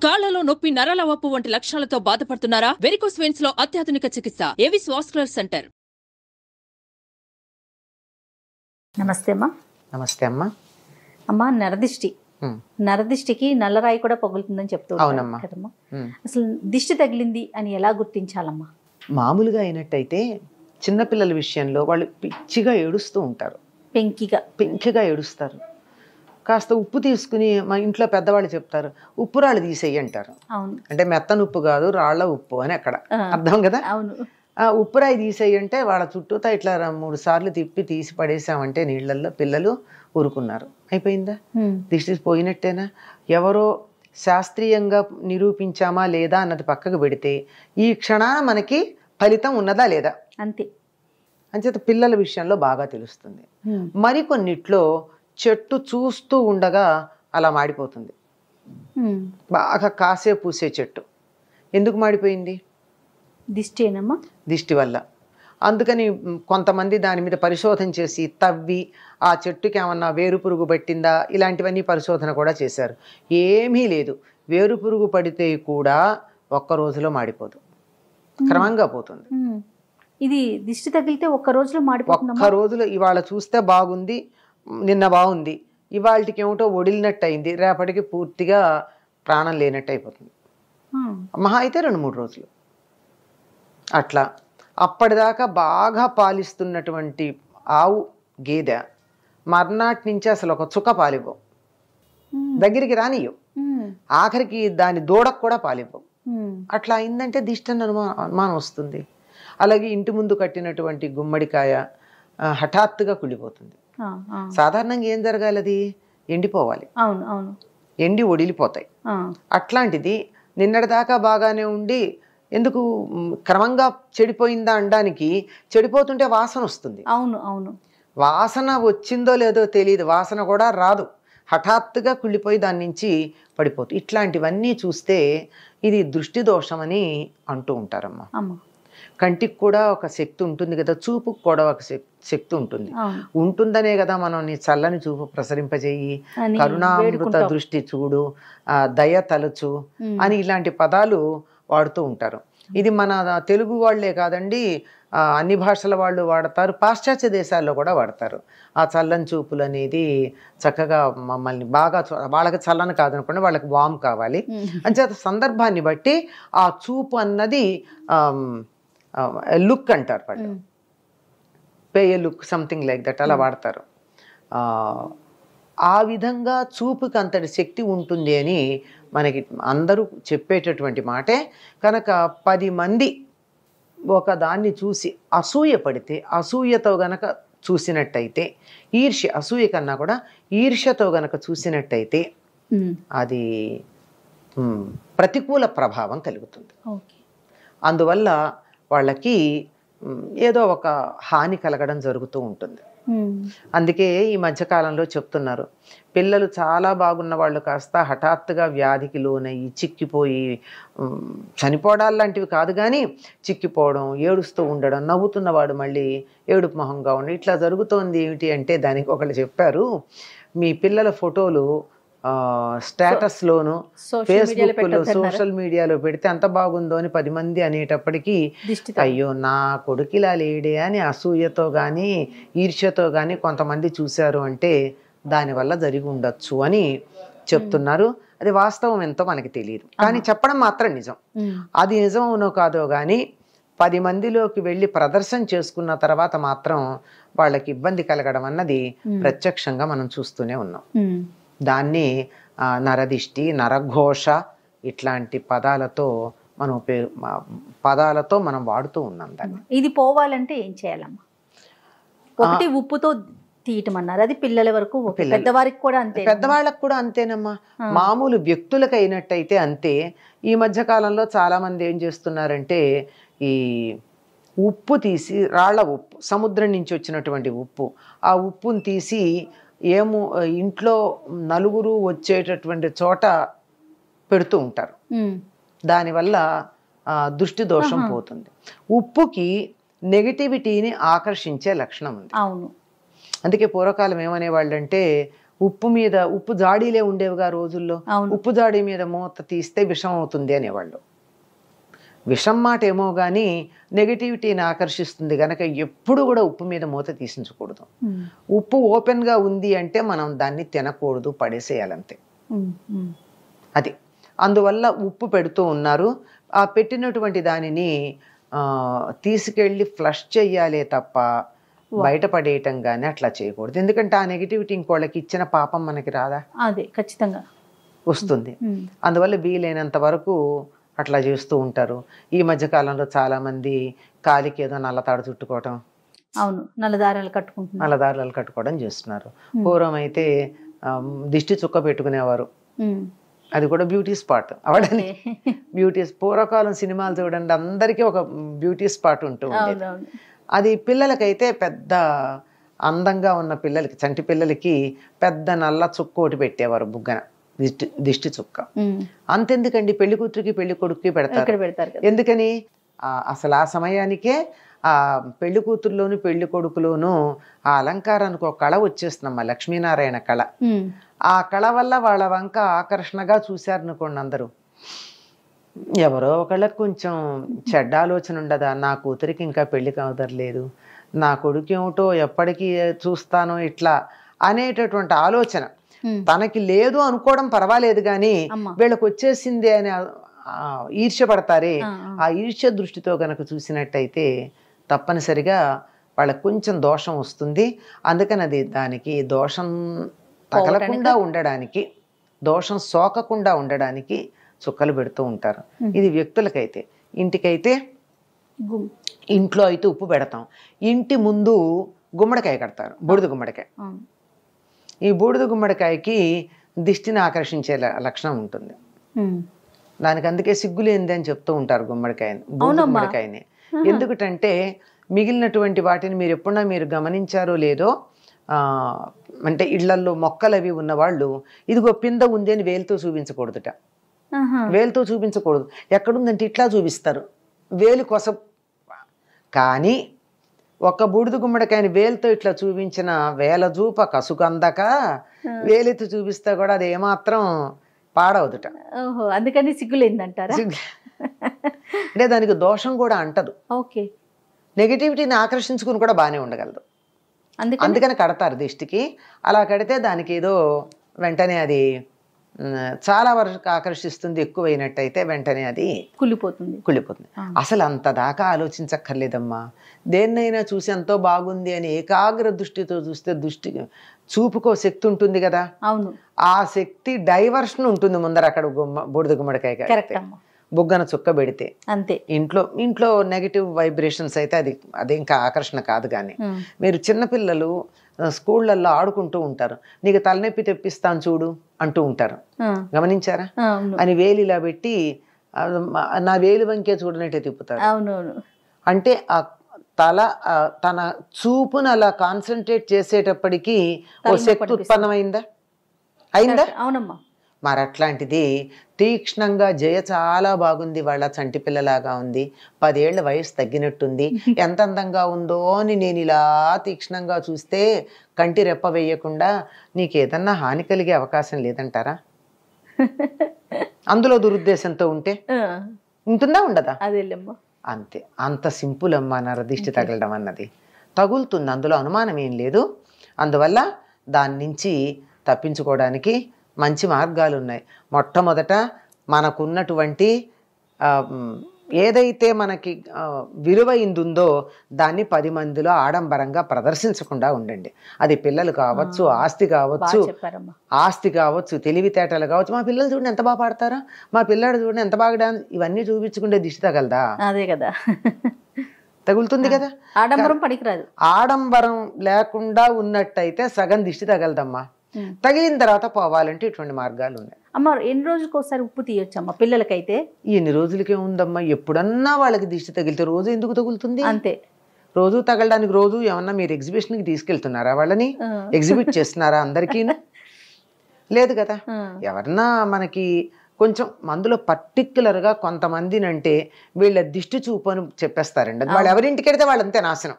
కాళ్లలో నొప్పి, నరాల వాపు వంటి లక్షణాలతో బాధపడుతున్నారా? వెరికోస్ వెయిన్స్ లో అత్యాధునిక చికిత్స ఏవిస్ వాస్కులర్ సెంటర్. నమస్తే అమ్మా. నమస్తే అమ్మా. అమ్మా, నరదిష్టికి నల్లరాయి కూడా పగులుతుందని చెప్తూ ఉంటారు కదమ్మా. అసలు దిష్టి తగిలింది అని ఎలా గుర్తించాలమ్మా? మామూలుగా అయినట్టయితే చిన్నపిల్లల విషయంలో వాళ్ళు పిచ్చిగా ఏడుస్తూ ఉంటారు, పెంకిగా ఏడుస్తారు. కాస్త ఉప్పు తీసుకుని మా ఇంట్లో పెద్దవాళ్ళు చెప్తారు, ఉప్పు రాళ్ళు తీసేయి అంటారు. అంటే మెత్తన ఉప్పు కాదు, రాళ్ల ఉప్పు అని అక్కడ అర్థం కదా. ఉప్పు రాయి తీసేయి అంటే వాళ్ళ చుట్టూతా ఇట్లా 3 సార్లు తిప్పి తీసి పడేసామంటే నీళ్లలో పిల్లలు ఊరుకున్నారు. అయిపోయిందా? దిష్టి పోయినట్టేనా? ఎవరో శాస్త్రీయంగా నిరూపించామా లేదా అన్నది పక్కకు పెడితే ఈ క్షణాన మనకి ఫలితం ఉన్నదా లేదా అంతే. అంచేత పిల్లల విషయంలో బాగా తెలుస్తుంది. మరికొన్నిట్లో చెట్టు చూస్తూ ఉండగా అలా మాడిపోతుంది. బాగా కాసే పూసే చెట్టు ఎందుకు మాడిపోయింది? దిష్టేనమ్మా, దిష్టి వల్ల. అందుకని కొంతమంది దాని మీద పరిశోధన చేసి తవ్వి ఆ చెట్టుకి ఏమన్నా వేరు పురుగు పట్టిందా ఇలాంటివన్నీ పరిశోధన కూడా చేశారు. ఏమీ లేదు. వేరు పురుగు పడితే కూడా ఒక్క రోజులో మాడిపోదు, క్రమంగా పోతుంది. ఇది దిష్టి తగిలితే ఒక్క రోజులో మాడిపోతుంది. ఒక్క రోజులో ఇవాళ చూస్తే బాగుంది, నిన్న బాగుంది, ఇవాళకి ఏమిటో ఒడిలినట్టు అయింది, రేపటికి పూర్తిగా ప్రాణం లేనట్టు అయిపోతుంది. మహా అయితే 2-3 రోజులు అట్లా. అప్పటిదాకా బాగా పాలిస్తున్నటువంటి ఆవు గేదె మర్నాటి నుంచి అసలు ఒక చుక్క పాలివ్వవు, దగ్గరికి రానియవు, ఆఖరికి దాని దూడకు కూడా పాలివ్వవు. అట్లా అయిందంటే దిష్టి అనుమానం వస్తుంది. అలాగే ఇంటి ముందు కట్టినటువంటి గుమ్మడికాయ హఠాత్తుగా కుళ్ళిపోతుంది. సాధారణంగా ఏం జరగాలి? అది ఎండిపోవాలి, ఎండి ఒడిలిపోతాయి. అట్లాంటిది నిన్నటిదాకా బాగానే ఉండి ఎందుకు క్రమంగా చెడిపోయిందా అనడానికి, చెడిపోతుంటే వాసన వస్తుంది. వాసన వచ్చిందో లేదో తెలియదు, వాసన కూడా రాదు, హఠాత్తుగా కుళ్ళిపోయి దాని నుంచి పడిపోతుంది. ఇట్లాంటివన్నీ చూస్తే ఇది దృష్టి దోషమని అంటూ ఉంటారమ్మా. కంటికి కూడా ఒక శక్తి ఉంటుంది కదా, చూపుకు కూడా ఒక శక్తి ఉంటుంది. ఉంటుందనే కదా మనం నీ చల్లని చూపు ప్రసరింపజేయి, కరుణామృత దృష్టి చూడు, దయ తలచు అని ఇలాంటి పదాలు వాడుతూ ఉంటారు. ఇది మన తెలుగు వాళ్లే కాదండి, అన్ని భాషల వాళ్ళు వాడతారు, పాశ్చాత్య దేశాల్లో కూడా వాడతారు. ఆ చల్లని చూపులు అనేది చక్కగా మమ్మల్ని బాగా, వాళ్ళకి చల్లని కాదనుకోండి, వాళ్ళకి వామ్ కావాలి అంచేత సందర్భాన్ని బట్టి ఆ చూపు అన్నది లుక్ అంటారు వాళ్ళు, pay A look, something like that అలా వాడతారు. ఆ విధంగా చూపుకి అంతటి శక్తి ఉంటుంది అని మనకి అందరూ చెప్పేటటువంటి మాటే. కనుక 10 మంది ఒక దాన్ని చూసి అసూయ పడితే, అసూయతో గనక చూసినట్టయితే, అసూయ కన్నా కూడా ఈర్ష్యతో గనక చూసినట్టయితే అది ప్రతికూల ప్రభావం కలుగుతుంది. అందువల్ల వాళ్ళకి ఏదో ఒక హాని కలగడం జరుగుతూ ఉంటుంది. అందుకే ఈ మధ్యకాలంలో చెప్తున్నారు, పిల్లలు చాలా బాగున్న వాళ్ళు కాస్త హఠాత్తుగా వ్యాధికి లోనయ్యి చిక్కిపోయి, చనిపోవడాలు లాంటివి కాదు కానీ చిక్కిపోవడం, ఏడుస్తూ ఉండడం, నవ్వుతున్నవాడు మళ్ళీ ఏడుపు మొహంగా ఉండి ఇట్లా జరుగుతోంది. ఏమిటి అంటే దానికి ఒకళ్ళు చెప్పారు, మీ పిల్లల ఫోటోలు స్టేటస్లోను ఫేస్బుక్లో సోషల్ మీడియాలో పెడితే అంత బాగుందో అని 10 మంది అనేటప్పటికీ అయ్యో నా కొడుకు ఇలా లేడే అని అసూయతో కానీ ఈర్ష్యతో కానీ కొంతమంది చూశారు అంటే దానివల్ల జరిగి ఉండొచ్చు అని చెప్తున్నారు. అది వాస్తవం ఎంతో మనకి తెలియదు, కానీ చెప్పడం మాత్రం నిజం. అది నిజం అవునో కాదో కానీ 10 మందిలోకి వెళ్ళి ప్రదర్శన చేసుకున్న తర్వాత మాత్రం వాళ్ళకి ఇబ్బంది కలగడం అన్నది ప్రత్యక్షంగా మనం చూస్తూనే ఉన్నాం. దాన్ని నరదిష్టి, నరఘోష ఇట్లాంటి పదాలతో మనం వాడుతూ ఉన్నాం దాన్ని. ఇది పోవాలంటే ఏం చేయాలమ్మా? ఒకటి ఉప్పుతో తీయటం అన్నారు, అది పిల్లల వరకు, పెద్దవారికి కూడా అంతే. పెద్దవాళ్ళకు కూడా అంతేనమ్మా. మామూలు వ్యక్తులకు అయినట్టయితే అంతే. ఈ మధ్య కాలంలో చాలా మంది ఏం చేస్తున్నారంటే ఈ ఉప్పు తీసి, రాళ్ల ఉప్పు, సముద్రం నుంచి వచ్చినటువంటి ఉప్పు, ఆ ఉప్పును తీసి ఇంట్లో నలుగురు వచ్చేటటువంటి చోట పెడుతూ ఉంటారు. దానివల్ల దృష్టి దోషం పోతుంది. ఉప్పుకి నెగటివిటీని ఆకర్షించే లక్షణం ఉంది. అవును. అందుకే పూర్వకాలం ఏమనేవాళ్ళు అంటే ఉప్పు జాడీలే ఉండేవిగా రోజుల్లో. అవును. ఉప్పు జాడీ మీద మూత తీస్తే విషం అవుతుంది అనేవాళ్ళు. విషం మాట ఏమో కానీ నెగటివిటీని ఆకర్షిస్తుంది కనుక ఎప్పుడు కూడా ఉప్పు మీద మూత తీసించకూడదు. ఉప్పు ఓపెన్గా ఉంది అంటే మనం దాన్ని తినకూడదు, పడేసేయాలంతే. అది అందువల్ల ఉప్పు పెడుతూ ఉన్నారు. ఆ పెట్టినటువంటి దానిని తీసుకెళ్ళి ఫ్లష్ చెయ్యాలే తప్ప బయటపడేయటం కానీ అట్లా చేయకూడదు. ఎందుకంటే ఆ నెగిటివిటీ ఇంకోళ్ళకి ఇచ్చిన పాపం మనకి రాదా? అదే ఖచ్చితంగా వస్తుంది. అందువల్ల వీలైనంత వరకు అట్లా చేస్తూ ఉంటారు. ఈ మధ్య కాలంలో చాలా మంది కాలికి ఏదో నల్లతాడు చుట్టుకోవటం, అవును, నల్లదారాలు కట్టుకోవడం చేస్తున్నారు. పూర్వం అయితే దిష్టి చుక్క పెట్టుకునేవారు. అది కూడా బ్యూటీ స్పాట్ అవడని. పూర్వకాలం సినిమాలు చూడండి, అందరికీ ఒక బ్యూటీ స్పాట్ ఉంటూ ఉండేది. అది పిల్లలకైతే పెద్ద అందంగా ఉన్న పిల్లలకి, చంటి పిల్లలకి పెద్ద నల్ల చుక్క ఒకటి పెట్టేవారు బుగ్గన, దిష్టి చుక్క. అంతెందుకండి, పెళ్లి కూతురికి పెళ్లి కొడుకుకి పెడతారు. ఎందుకని? అసలు ఆ సమయానికే ఆ పెళ్లి కూతురులోను పెళ్లి కొడుకులోను ఆ అలంకారానికి ఒక కళ వచ్చేస్తుందమ్మా, లక్ష్మీనారాయణ కళ. ఆ కళ వల్ల వాళ్ళ వంక ఆకర్షణగా చూశారనుకోండి అందరూ. ఎవరో ఒకళ్ళకి కొంచెం చెడ్డ ఆలోచన ఉండదా, నా కూతురికి ఇంకా పెళ్లి కావదర్లేదు, నా కొడుకు ఏమిటో ఎప్పటికీ చూస్తానో ఇట్లా అనేటటువంటి ఆలోచన తనకి లేదు అనుకోవడం పర్వాలేదు, కానీ వీళ్ళకి వచ్చేసింది అని ఈర్ష్యపడతారే, ఆ ఈర్ష్య దృష్టితో గనక చూసినట్టయితే తప్పనిసరిగా వాళ్ళకి కొంచెం దోషం వస్తుంది. అందుకని అది దానికి దోషం తగలకుండా ఉండడానికి, దోషం సోకకుండా ఉండడానికి చుక్కలు పెడుతూ ఉంటారు. ఇది వ్యక్తులకైతే. ఇంటికైతే ఇంట్లో అయితే ఉప్పు పెడతాం. ఇంటి ముందు గుమ్మడికాయ కడతారు, బూడిద గుమ్మడికాయ. ఈ బూడిద గుమ్మడికాయకి దిష్టిని ఆకర్షించే లక్షణం ఉంటుంది. దానికి అందుకే సిగ్గులేంది అని చెప్తూ ఉంటారు గుమ్మడికాయని. ఎందుకంటే మిగిలినటువంటి వాటిని మీరు ఎప్పుడన్నా మీరు గమనించారో లేదో, అంటే ఇళ్లల్లో మొక్కలు అవి ఉన్నవాళ్ళు ఇదిగో పింద ఉంది అని వేలుతో చూపించకూడదుట. వేలుతో చూపించకూడదు. ఎక్కడుందంటే ఇట్లా చూపిస్తారు, వేలు కొస. కానీ ఒక్క బూడిద గుమ్మడికాయని వేలుతో ఇట్లా చూపించిన వేల చూప కసుకందక వేలెత్తి చూపిస్తే కూడా అది ఏమాత్రం పాడవదుట. అందుకని సిగ్గులేందంటారా? అంటే దానికి దోషం కూడా అంటదు. ఓకే, నెగిటివిటీని ఆకర్షించుకుని కూడా బాగానే ఉండగలదు. అందుకని కడతారు దిష్టికి. అలా కడితే దానికి ఏదో వెంటనే అది చాలా వరకు ఆకర్షిస్తుంది. ఎక్కువైనట్టయితే వెంటనే అది కుళ్ళిపోతుంది. అసలు అంత దాకా ఆలోచించక్కర్లేదమ్మా. దేన్నైనా చూసి ఎంతో బాగుంది అని ఏకాగ్ర దృష్టితో చూస్తే చూపుకో శక్తి ఉంటుంది కదా. అవును, ఆ శక్తి డైవర్షన్ ఉంటుంది ముందర. అక్కడ బూడిద గుమ్మడికాయ బుగ్గన చుక్క పెడితే అంతే. ఇంట్లో నెగిటివ్ వైబ్రేషన్స్ అయితే అది ఇంకా ఆకర్షణ కాదు. కానీ మీరు చిన్నపిల్లలు స్కూళ్ళల్లో ఆడుకుంటూ ఉంటారు, నీకు తలనొప్పి తెప్పిస్తాను చూడు అంటూ ఉంటారు, గమనించారా? అని వేలు ఇలా పెట్టి నా వేలు వంకే చూడనట్టే తిప్పుతారు. అంటే ఆ తన చూపును అలా కాన్సన్ట్రేట్ చేసేటప్పటికీ ఓ శక్తి ఉత్పన్నమైందా? అయిందా? అవునమ్మా. మరి అట్లాంటిది తీక్ష్ణంగా జయ చాలా బాగుంది, వాళ్ళ చంటి పిల్లలాగా ఉంది, 10 ఏళ్ల వయసు తగ్గినట్టుంది, ఎంత అందంగా ఉందో అని నేను ఇలా తీక్ష్ణంగా చూస్తే కంటి రెప్ప వేయకుండా నీకేదన్నా హాని కలిగే అవకాశం లేదంటారా? అందులో దురుద్దేశంతో ఉంటే ఉంటుందా ఉండదా? అంతే. అంత సింపుల్ అమ్మా నరదిష్టి తగలడం అన్నది. తగులుతుంది, అందులో అనుమానం ఏం లేదు. అందువల్ల దాని నుంచి తప్పించుకోవడానికి మంచి మార్గాలు ఉన్నాయి. మొట్టమొదట మనకున్నటువంటి ఏదైతే మనకి విలువైందుందో దాన్ని 10 మందిలో ఆడంబరంగా ప్రదర్శించకుండా ఉండండి. అది పిల్లలు కావచ్చు, ఆస్తి కావచ్చు, తెలివితేటలు కావచ్చు. మా పిల్లలు చూడండి ఎంత బాగా పాడతారా, మా పిల్లాడు చూడండి ఎంత బాగా డాన్స్, ఇవన్నీ చూపించుకుంటే దిష్టి తగలదా? అదే కదా, తగులుతుంది కదా. ఆడంబరం పనికిరాదు. ఆడంబరం లేకుండా ఉన్నట్టయితే సగం దిష్టి తగలదమ్మా. తగిలిన తర్వాత పోవాలంటే ఇటువంటి మార్గాలు ఉన్నాయి. అమ్మ, ఎన్ని రోజులకు ఒకసారి ఉప్పు తీయొచ్చమ్మా పిల్లలకైతే? ఎన్ని రోజులకే ఉందమ్మా, ఎప్పుడన్నా వాళ్ళకి దిష్టి తగిలితే రోజు ఎందుకు తగులుతుంది? అంతే. రోజు తగలడానికి రోజు ఏమన్నా మీరు ఎగ్జిబిషన్కి తీసుకెళ్తున్నారా? వాళ్ళని ఎగ్జిబిట్ చేస్తున్నారా? అందరికీ లేదు కదా. ఎవరన్నా మనకి కొంచెం మందులో పర్టిక్యులర్గా కొంతమందిని అంటే వీళ్ళ దిష్టి చూపు అని చెప్పేస్తారండి. వాళ్ళు ఎవరింటికి వెడితే వాళ్ళంతే నాశనం.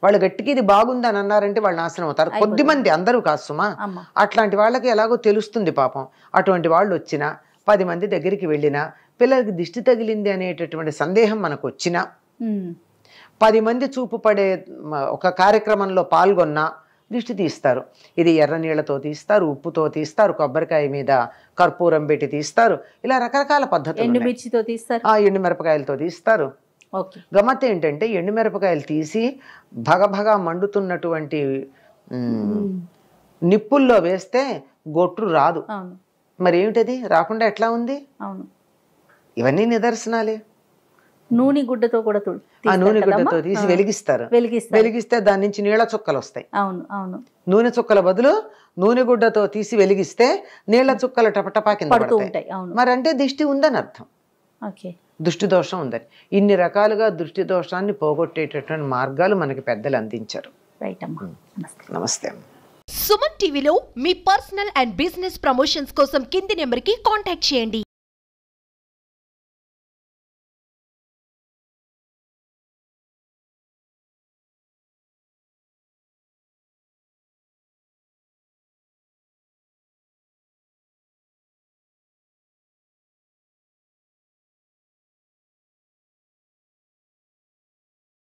వాళ్ళు గట్టిగా ఇది బాగుంది అని అన్నారంటే వాళ్ళు నాశనం అవుతారు. కొద్ది మంది, అందరూ కాదు సుమా. అట్లాంటి వాళ్ళకి ఎలాగో తెలుస్తుంది పాపం. అటువంటి వాళ్ళు వచ్చినా 10 మంది దగ్గరికి వెళ్ళినా పిల్లలకి దిష్టి తగిలింది అనేటటువంటి సందేహం మనకు వచ్చినా 10 మంది చూపు పడే ఒక కార్యక్రమంలో పాల్గొన్నా దిష్టి తీస్తారు. ఇది ఎర్ర నీళ్లతో తీస్తారు, ఉప్పుతో తీస్తారు, కొబ్బరికాయ మీద కర్పూరం పెట్టి తీస్తారు, ఇలా రకరకాల పద్ధతులు. ఎండుమిర్చితో తీస్తారు, ఎండుమిరపకాయలతో తీస్తారు. గమ్మత్ ఏంటంటే ఎండుమిరపకాయలు తీసి భగభగా మండుతున్నటువంటి నిప్పుల్లో వేస్తే గొట్టు రాదు. మరి ఏమిటది రాకుండా ఎట్లా ఉంది? ఇవన్నీ నిదర్శనాలే. నూనె గుడ్డతో కూడా ఆ నూనె గుడ్డతో తీసి వెలిగిస్తారు. వెలిగిస్తే దాని నుంచి నీళ్ల చుక్కలు వస్తాయి. నూనె చుక్కల బదులు నూనె గుడ్డతో తీసి వెలిగిస్తే నీళ్ల చుక్కలు టపటపా కింద పడతాయి. మరి అంటే దిష్టి ఉందని అర్థం, దృష్టి దోషం ఉందని. ఇన్ని రకాలుగా దృష్టి దోషాన్ని పోగొట్టేటటువంటి మార్గాలు మనకి పెద్దలు అందించారు. నమస్తే. సుమన్ టీవీలో మీ పర్సనల్ అండ్ బిజినెస్ ప్రమోషన్స్ కోసం కింది నెంబర్కి కాంటాక్ట్ చేయండి.